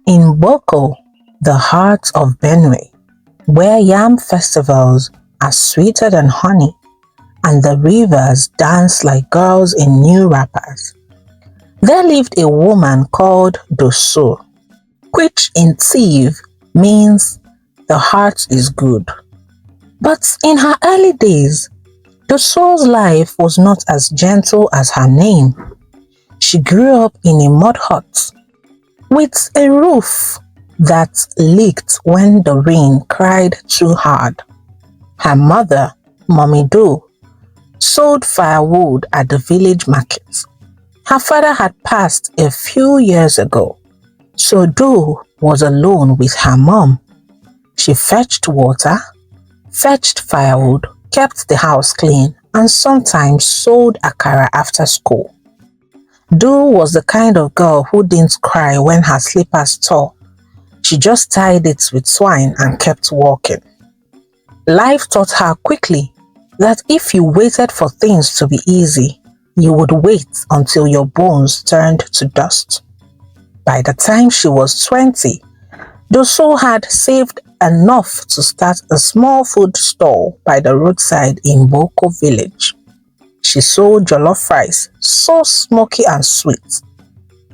In Boko, the heart of Benue, where yam festivals are sweeter than honey and the rivers dance like girls in new wrappers, there lived a woman called Dosso, which in Tiv means the heart is good. But in her early days, Dosso's life was not as gentle as her name. She grew up in a mud hut with a roof that leaked when the rain cried too hard. Her mother, Mommy Do, sold firewood at the village market. Her father had passed a few years ago, so Do was alone with her mom. She fetched water, fetched firewood, kept the house clean, and sometimes sold akara after school. Do was the kind of girl who didn't cry when her slippers tore. She just tied it with twine and kept walking. Life taught her quickly that if you waited for things to be easy, you would wait until your bones turned to dust. By the time she was 20, Dosso had saved enough to start a small food stall by the roadside in Boko village. She sold jollof rice, so smoky and sweet.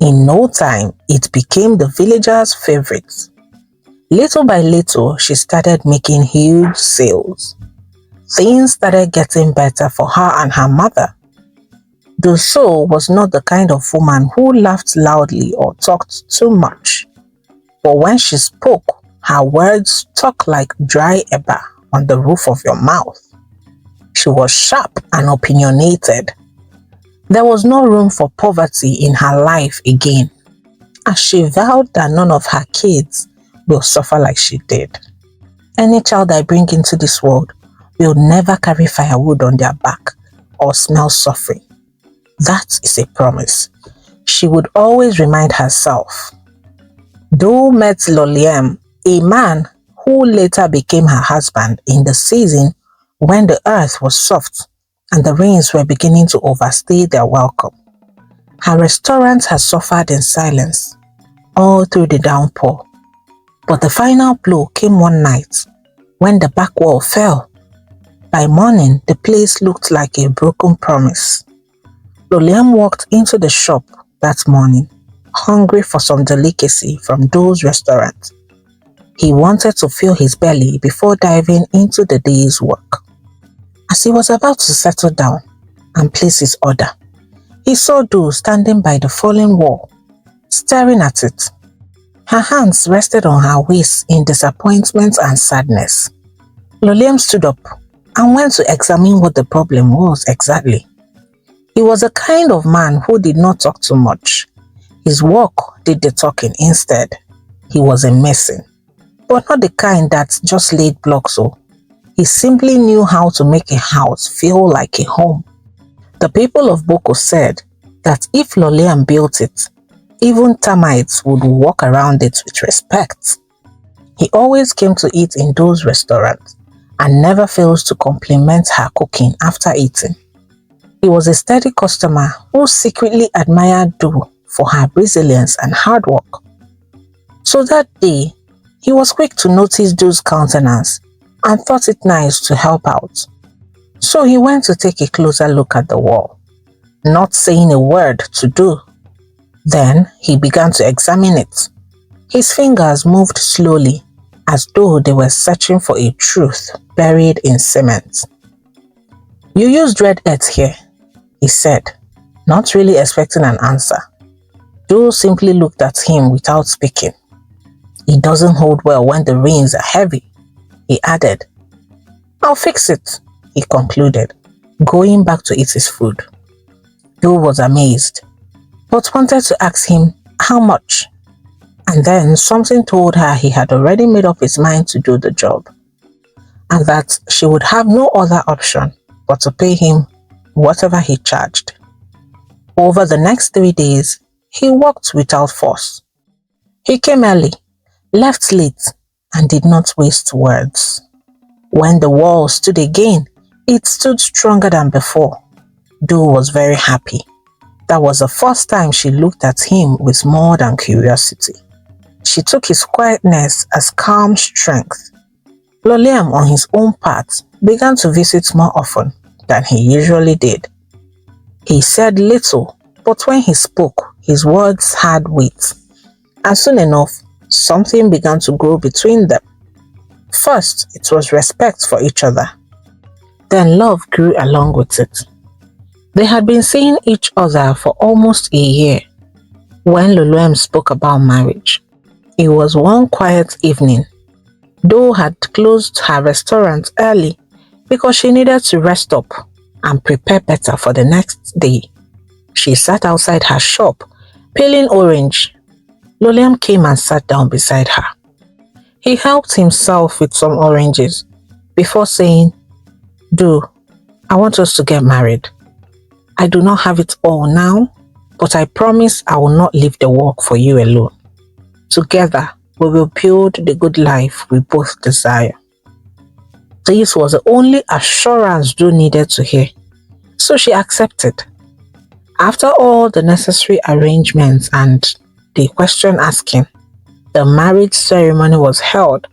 In no time, it became the villagers' favorite. Little by little, she started making huge sales. Things started getting better for her and her mother. Dosso was not the kind of woman who laughed loudly or talked too much. But when she spoke, her words stuck like dry eba on the roof of your mouth. She was sharp and opinionated. There was no room for poverty in her life again, as she vowed that none of her kids will suffer like she did. Any child I bring into this world will never carry firewood on their back or smell suffering. That is a promise she would always remind herself. Do met Loliem, a man who later became her husband, in the season when the earth was soft and the rains were beginning to overstay their welcome. Her restaurant had suffered in silence all through the downpour. But the final blow came one night when the back wall fell. By morning, the place looked like a broken promise. Loliem walked into the shop that morning, hungry for some delicacy from Do's restaurant. He wanted to fill his belly before diving into the day's work. As he was about to settle down and place his order, he saw Do standing by the fallen wall, staring at it. Her hands rested on her waist in disappointment and sadness. Loliem stood up and went to examine what the problem was exactly. He was the kind of man who did not talk too much. His work did the talking instead. He was a mason, but not the kind that just laid blocks. He simply knew how to make a house feel like a home. The people of Boko said that if Loliem built it, even termites would walk around it with respect. He always came to eat in Do's restaurant and never fails to compliment her cooking after eating. He was a steady customer who secretly admired Do for her resilience and hard work. So that day, he was quick to notice Do's countenance and thought it nice to help out. So he went to take a closer look at the wall, not saying a word to Do. Then he began to examine it. His fingers moved slowly, as though they were searching for a truth buried in cement. "You used red earth here," he said, not really expecting an answer. Do simply looked at him without speaking. "It doesn't hold well when the rains are heavy," he added. "I'll fix it," he concluded, going back to eat his food. Do was amazed, but wanted to ask him how much. And then something told her he had already made up his mind to do the job, and that she would have no other option but to pay him whatever he charged. Over the next 3 days, he worked without force. He came early, left late, and did not waste words. When the wall stood again, it stood stronger than before. Do was very happy. That was the first time she looked at him with more than curiosity. She took his quietness as calm strength. Loliam, on his own part, began to visit more often than he usually did. He said little, but when he spoke, his words had weight. And soon enough, something began to grow between them. First, it was respect for each other. Then love grew along with it. They had been seeing each other for almost a year when Luluem spoke about marriage. It was one quiet evening. Doe had closed her restaurant early because she needed to rest up and prepare better for the next day. She sat outside her shop, peeling orange. Loliam came and sat down beside her. He helped himself with some oranges before saying, "Doe, I want us to get married. I do not have it all now, but I promise I will not leave the work for you alone. Together, we will build the good life we both desire." This was the only assurance Doe needed to hear, so she accepted. After all the necessary arrangements and the question asking, the marriage ceremony was held.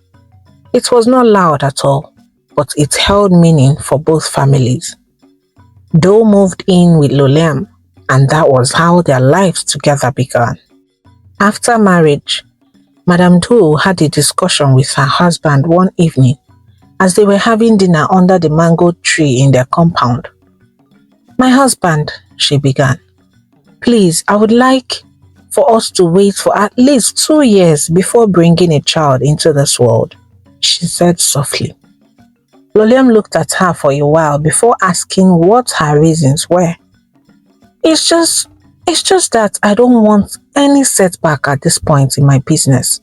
It was not loud at all, but it held meaning for both families. Doe moved in with Loliam, and that was how their lives together began. After marriage, Madame Doe had a discussion with her husband one evening as they were having dinner under the mango tree in their compound. "My husband," she began, "please, I would like for us to wait for at least 2 years before bringing a child into this world," she said softly. Loliam looked at her for a while before asking what her reasons were. It's just that I don't want any setback at this point in my business.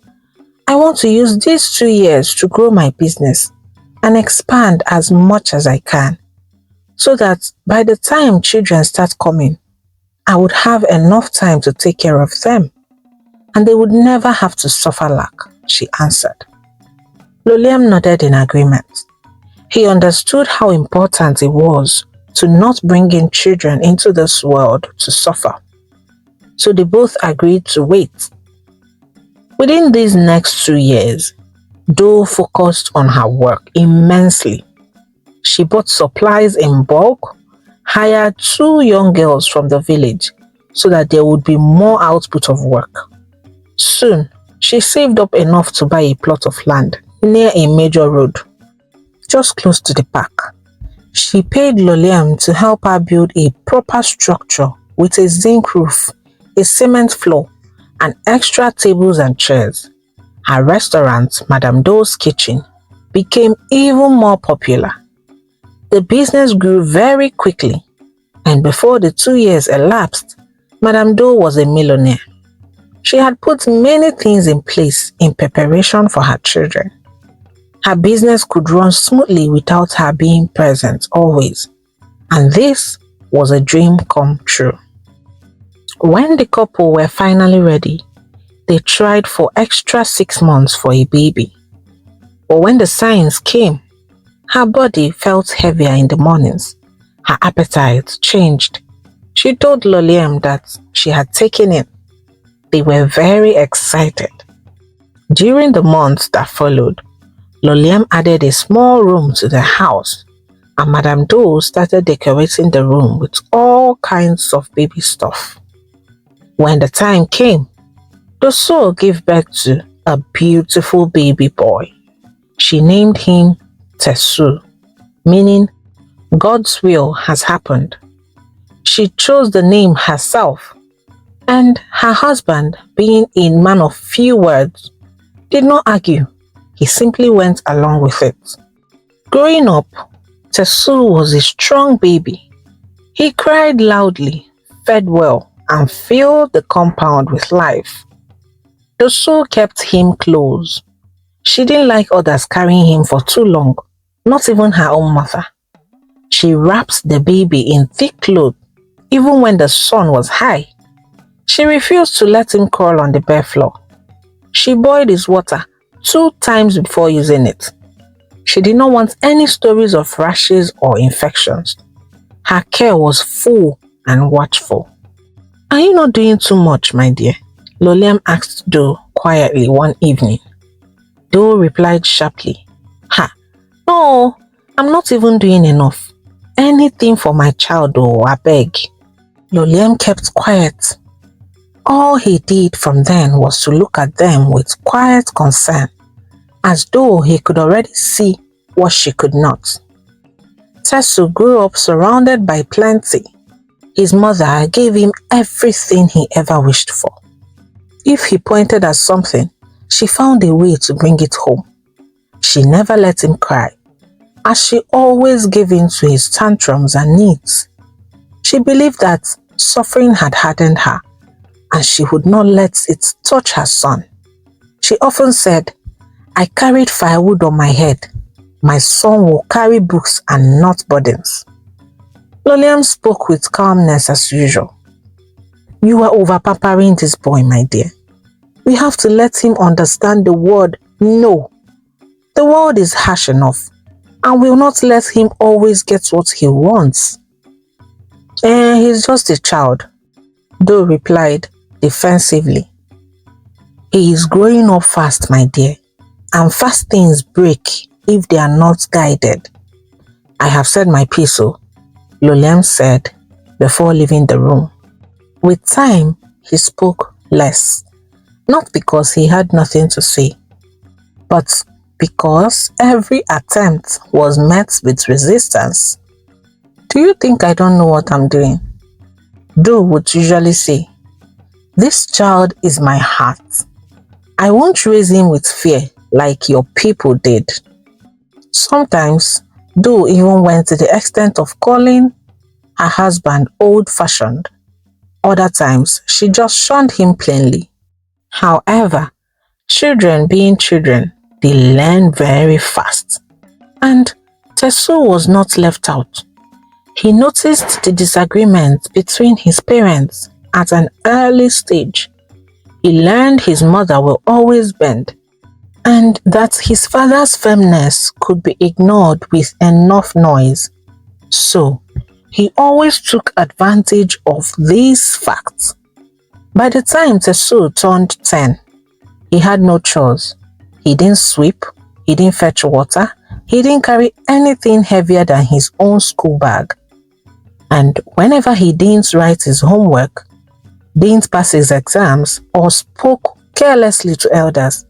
I want to use these 2 years to grow my business and expand as much as I can, so that by the time children start coming, I would have enough time to take care of them, and they would never have to suffer lack," she answered. Loliam nodded in agreement. He understood how important it was to not bring in children into this world to suffer. So they both agreed to wait. Within these next 2 years, Doe focused on her work immensely. She bought supplies in bulk, hired 2 young girls from the village so that there would be more output of work. Soon, she saved up enough to buy a plot of land near a major road, just close to the park. She paid Loliam to help her build a proper structure with a zinc roof, a cement floor, and extra tables and chairs. Her restaurant, Madame Doe's Kitchen, became even more popular. The business grew very quickly, and before the 2 years elapsed, Madame Doe was a millionaire. She had put many things in place in preparation for her children. Her business could run smoothly without her being present always, and this was a dream come true. When the couple were finally ready, they tried for extra 6 months for a baby. But when the signs came, her body felt heavier in the mornings. Her appetite changed. She told Loliam that she had taken it. They were very excited. During the months that followed, Loliam added a small room to the house, and Madame Doe started decorating the room with all kinds of baby stuff. When the time came, Tessu gave birth to a beautiful baby boy. She named him Tessu, meaning God's will has happened. She chose the name herself, and her husband, being a man of few words, did not argue. He simply went along with it. Growing up, Tessu was a strong baby. He cried loudly, fed well, and filled the compound with life. Tessu kept him close. She didn't like others carrying him for too long, not even her own mother. She wrapped the baby in thick clothes, even when the sun was high. She refused to let him crawl on the bare floor. She boiled his water 2 times before using it. She did not want any stories of rashes or infections. Her care was full and watchful. "Are you not doing too much, my dear?" Loliam asked Do quietly one evening. Do replied sharply, "Ha, no, I'm not even doing enough. Anything for my child, oh, I beg." Loliam kept quiet. All he did from then was to look at them with quiet concern, as though he could already see what she could not. Tessu grew up surrounded by plenty. His mother gave him everything he ever wished for. If he pointed at something, she found a way to bring it home. She never let him cry, as she always gave in to his tantrums and needs. She believed that suffering had hardened her, and she would not let it touch her son. She often said, "I carried firewood on my head. My son will carry books and not burdens." Loliam spoke with calmness as usual. "You are over-pampering this boy, my dear. We have to let him understand the word no. The world is harsh enough, and will not let him always get what he wants." He's just a child," Doe replied defensively. "He is growing up fast, my dear, and fast things break if they are not guided." "I have said my piece, Loliam said before leaving the room. With time, he spoke less, not because he had nothing to say, but because every attempt was met with resistance. "Do you think I don't know what I'm doing?" Doe would usually say, "This child is my heart. I won't raise him with fear like your people did." Sometimes, Doe even went to the extent of calling her husband old-fashioned. Other times, she just shunned him plainly. However, children being children, they learn very fast. And Tessu was not left out. He noticed the disagreement between his parents at an early stage. He learned his mother will always bend, and that his father's firmness could be ignored with enough noise. So, he always took advantage of these facts. By the time Tessu turned 10, he had no chores. He didn't sweep, he didn't fetch water, he didn't carry anything heavier than his own school bag. And whenever he didn't write his homework, didn't pass his exams, or spoke carelessly to elders,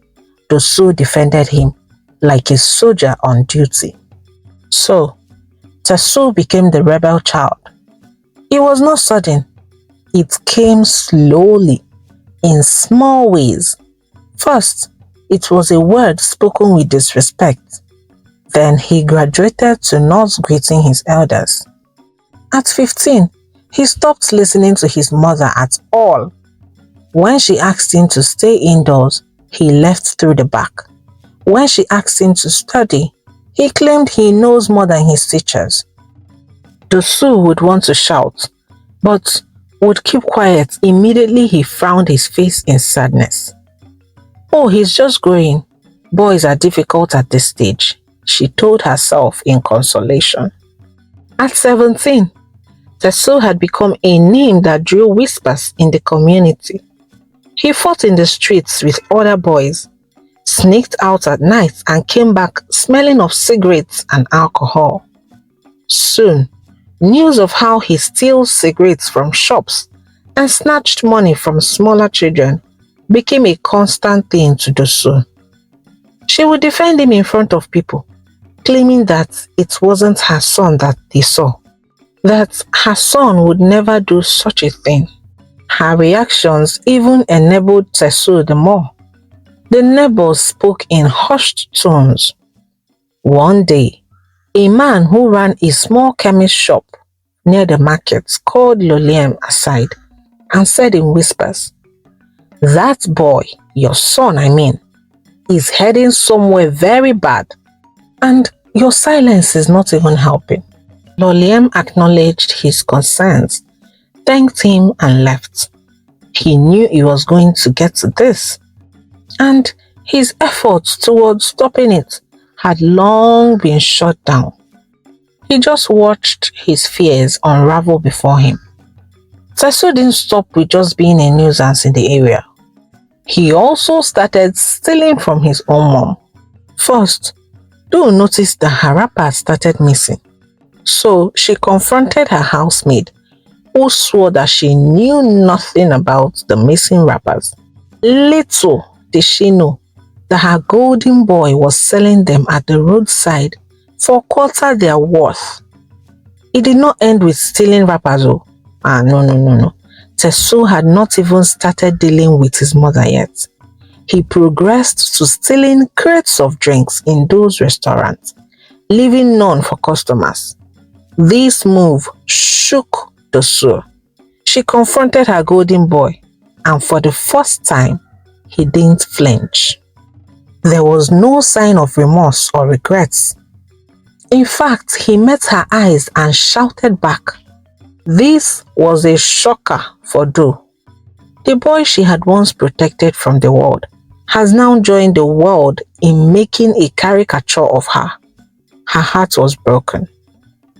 Tessu defended him like a soldier on duty. So, Tessu became the rebel child. It was not sudden. It came slowly, in small ways. First, it was a word spoken with disrespect. Then he graduated to not greeting his elders. At 15, he stopped listening to his mother at all. When she asked him to stay indoors, he left through the back. When she asked him to study, he claimed he knows more than his teachers. Tessu would want to shout, but would keep quiet immediately he frowned his face in sadness. "Oh, he's just growing. Boys are difficult at this stage," she told herself in consolation. At 17, Tessu had become a name that drew whispers in the community. He fought in the streets with other boys, sneaked out at night and came back smelling of cigarettes and alcohol. Soon, news of how he steals cigarettes from shops and snatched money from smaller children became a constant thing to Tessu. She would defend him in front of people, claiming that it wasn't her son that they saw, that her son would never do such a thing. Her reactions even enabled Tessu the more. The neighbors spoke in hushed tones. One day, a man who ran a small chemist shop near the market called Loliam aside and said in whispers, "That boy, your son is heading somewhere very bad, and your silence is not even helping." Loliam acknowledged his concerns, thanked him and left. He knew he was going to get to this, and his efforts towards stopping it had long been shut down. He just watched his fears unravel before him. Tessu didn't stop with just being a nuisance in the area. He also started stealing from his own mom. First, Doo noticed that her wrapper started missing, so she confronted her housemaid, who swore that she knew nothing about the missing wrappers. Little did she know that her golden boy was selling them at the roadside for quarter their worth. It did not end with stealing wrappers. Oh, no. Tessu had not even started dealing with his mother yet. He progressed to stealing crates of drinks in those restaurants, leaving none for customers. This move shook Tessu. She confronted her golden boy, and for the first time, he didn't flinch. There was no sign of remorse or regrets. In fact, he met her eyes and shouted back. This was a shocker for Doo. The boy she had once protected from the world has now joined the world in making a caricature of her. Her heart was broken.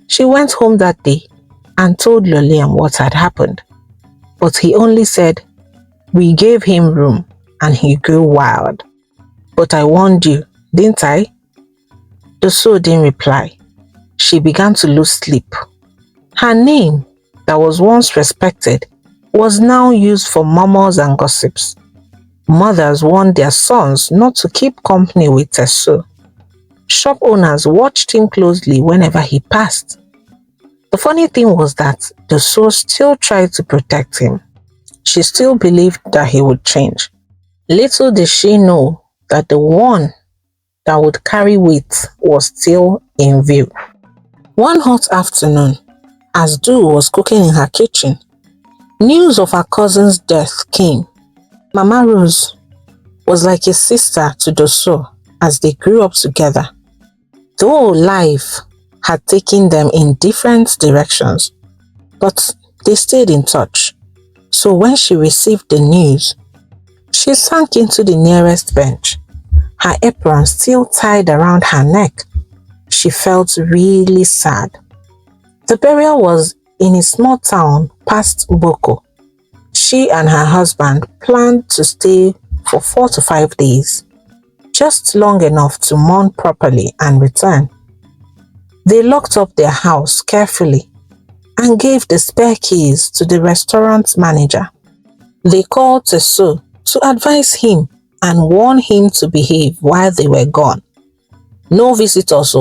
She went home that day and told Loliam what had happened. But he only said, "We gave him room and he grew wild. But I warned you, didn't I?" The soul didn't reply. She began to lose sleep. Her name, that was once respected, was now used for murmurs and gossips. Mothers warned their sons not to keep company with Tessu. Shop owners watched him closely whenever he passed. The funny thing was that the soul still tried to protect him. She still believed that he would change. Little did she know that the one that would carry weight was still in view. One hot afternoon, as Doo was cooking in her kitchen, news of her cousin's death came. Mama Rose was like a sister to Dosso as they grew up together. Though life had taken them in different directions, but they stayed in touch. So when she received the news, she sank into the nearest bench, her apron still tied around her neck. She felt really sad. The burial was in a small town past Boko. She and her husband planned to stay for 4 to 5 days, just long enough to mourn properly and return. They locked up their house carefully and gave the spare keys to the restaurant manager. They called Tessu to advise him and warn him to behave while they were gone. No visitors,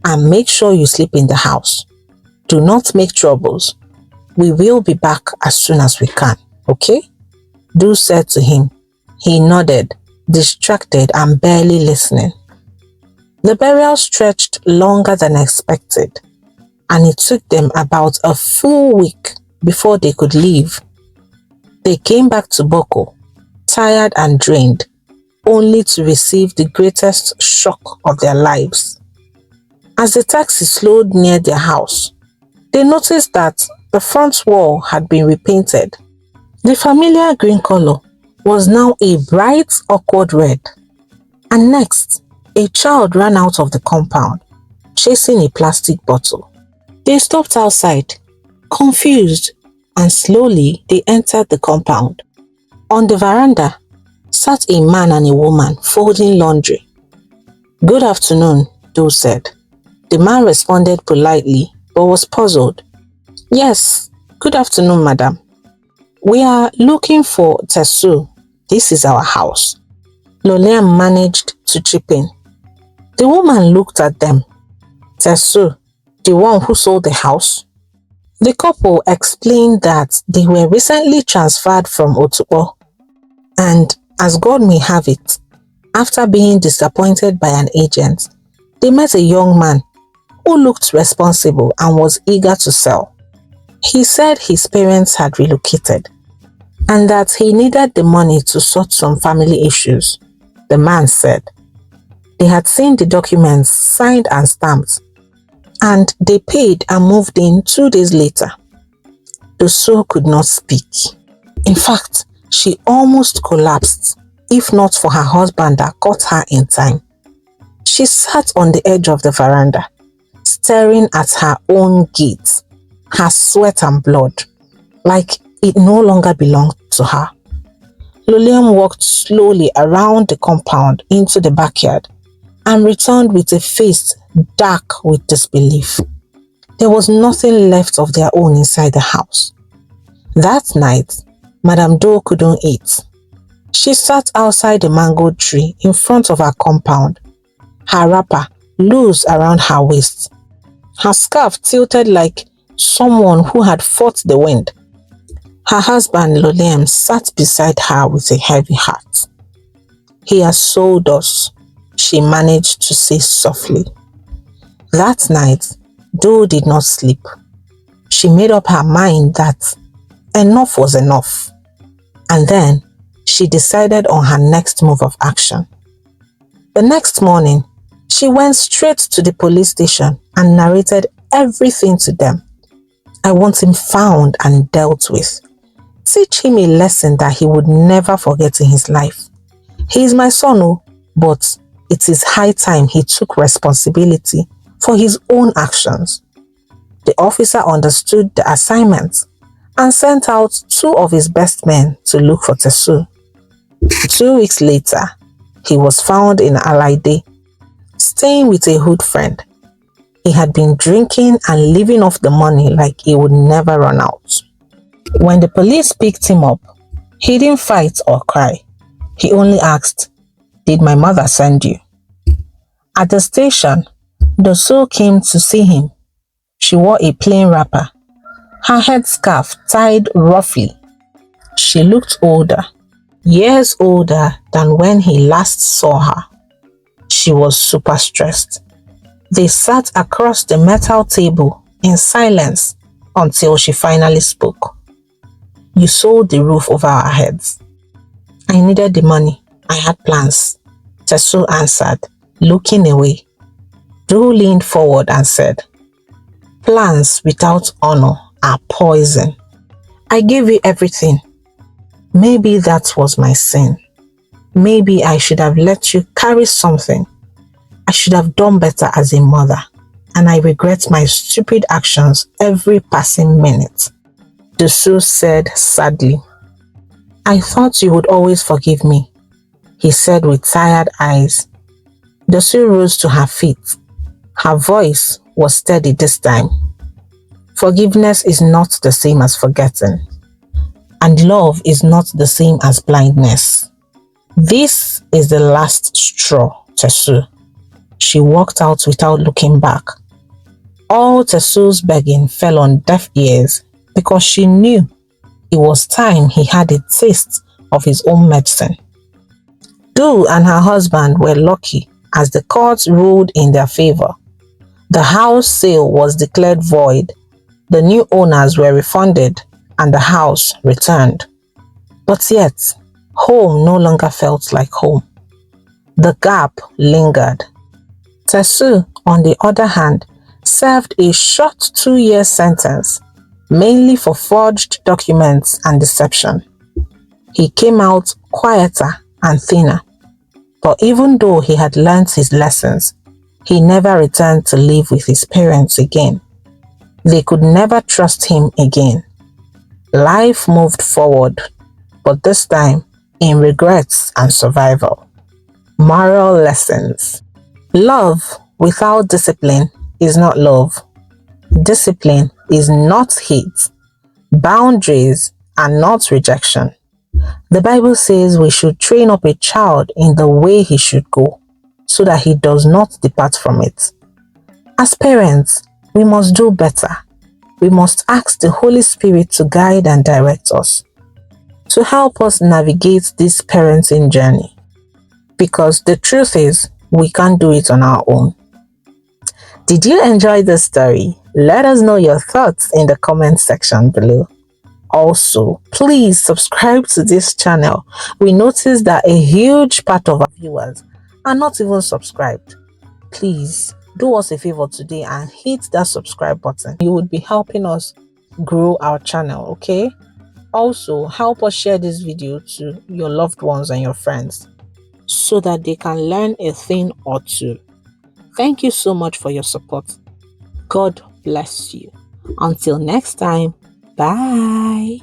and make sure you sleep in the house. Do not make troubles. We will be back as soon as we can, okay? Doo said to him. He nodded, distracted and barely listening. The burial stretched longer than expected, and it took them about a full week before they could leave. They came back to Boko, tired and drained, only to receive the greatest shock of their lives. As the taxi slowed near their house, they noticed that the front wall had been repainted. The familiar green color was now a bright, awkward red. And next, a child ran out of the compound, chasing a plastic bottle. They stopped outside, confused, and slowly they entered the compound. On the veranda sat a man and a woman folding laundry. "Good afternoon," Doo said. The man responded politely but was puzzled. "Yes, good afternoon, madam. We are looking for Tessu. This is our house." Loliam managed to chip in. The woman looked at them. "Tessu, the one who sold the house?" The couple explained that they were recently transferred from Otukpo, and as God may have it, after being disappointed by an agent, they met a young man who looked responsible and was eager to sell. He said his parents had relocated and that he needed the money to sort some family issues. The man said they had seen the documents signed and stamped, and they paid and moved in 2 days later. The soul could not speak. In fact, she almost collapsed, if not for her husband that caught her in time. She sat on the edge of the veranda, staring at her own gate, her sweat and blood, like it no longer belonged to her. Lolium walked slowly around the compound into the backyard and returned with a face dark with disbelief. There was nothing left of their own inside the house. That night, Madame Doe couldn't eat. She sat outside the mango tree in front of her compound, her wrapper loose around her waist, her scarf tilted like someone who had fought the wind. Her husband Lolium sat beside her with a heavy heart. "He has sold us," she managed to say softly. That night, Doe did not sleep. She made up her mind that enough was enough. And then she decided on her next move of action. The next morning, she went straight to the police station and narrated everything to them. "I want him found and dealt with. Teach him a lesson that he would never forget in his life. He is my son, but it is high time he took responsibility for his own actions." The officer understood the assignment and sent out 2 of his best men to look for Tessu. 2 weeks later, he was found in Alaide, staying with a hood friend. He had been drinking and living off the money like he would never run out. When the police picked him up, he didn't fight or cry. He only asked, "Did my mother send you?" At the station, Dosso came to see him. She wore a plain wrapper, her headscarf tied roughly. She looked older, years older than when he last saw her. She was super stressed. They sat across the metal table in silence until she finally spoke. "You sold the roof over our heads." "I needed the money. I had plans," Tessu answered, looking away. Doe leaned forward and said, "Plans without honor are poison. I gave you everything. Maybe that was my sin. Maybe I should have let you carry something. I should have done better as a mother, and I regret my stupid actions every passing minute." Tessu said sadly. "I thought you would always forgive me," he said with tired eyes. Tessu rose to her feet. Her voice was steady this time. "Forgiveness is not the same as forgetting. And love is not the same as blindness. This is the last straw, Tessu." She walked out without looking back. All Tessu's begging fell on deaf ears because she knew it was time he had a taste of his own medicine. Doe and her husband were lucky as the courts ruled in their favor. The house sale was declared void, the new owners were refunded, and the house returned. But yet, home no longer felt like home. The gap lingered. Tessu, on the other hand, served a short 2-year sentence, mainly for forged documents and deception. He came out quieter and thinner, but even though he had learnt his lessons, he never returned to live with his parents again. They could never trust him again. Life moved forward, but this time in regrets and survival. Moral lessons. Love without discipline is not love. Discipline is not hate. Boundaries are not rejection. The Bible says we should train up a child in the way he should go, so that he does not depart from it. As parents, we must do better. We must ask the Holy Spirit to guide and direct us, to help us navigate this parenting journey. Because the truth is, we can't do it on our own. Did you enjoy this story? Let us know your thoughts in the comment section below. Also, please subscribe to this channel. We noticed that a huge part of our viewers are not even subscribed. Please do us a favor today and hit that subscribe button. You would be helping us grow our channel, okay? Also, help us share this video to your loved ones and your friends so that they can learn a thing or two. Thank you so much for your support. God bless you. Until next time, bye.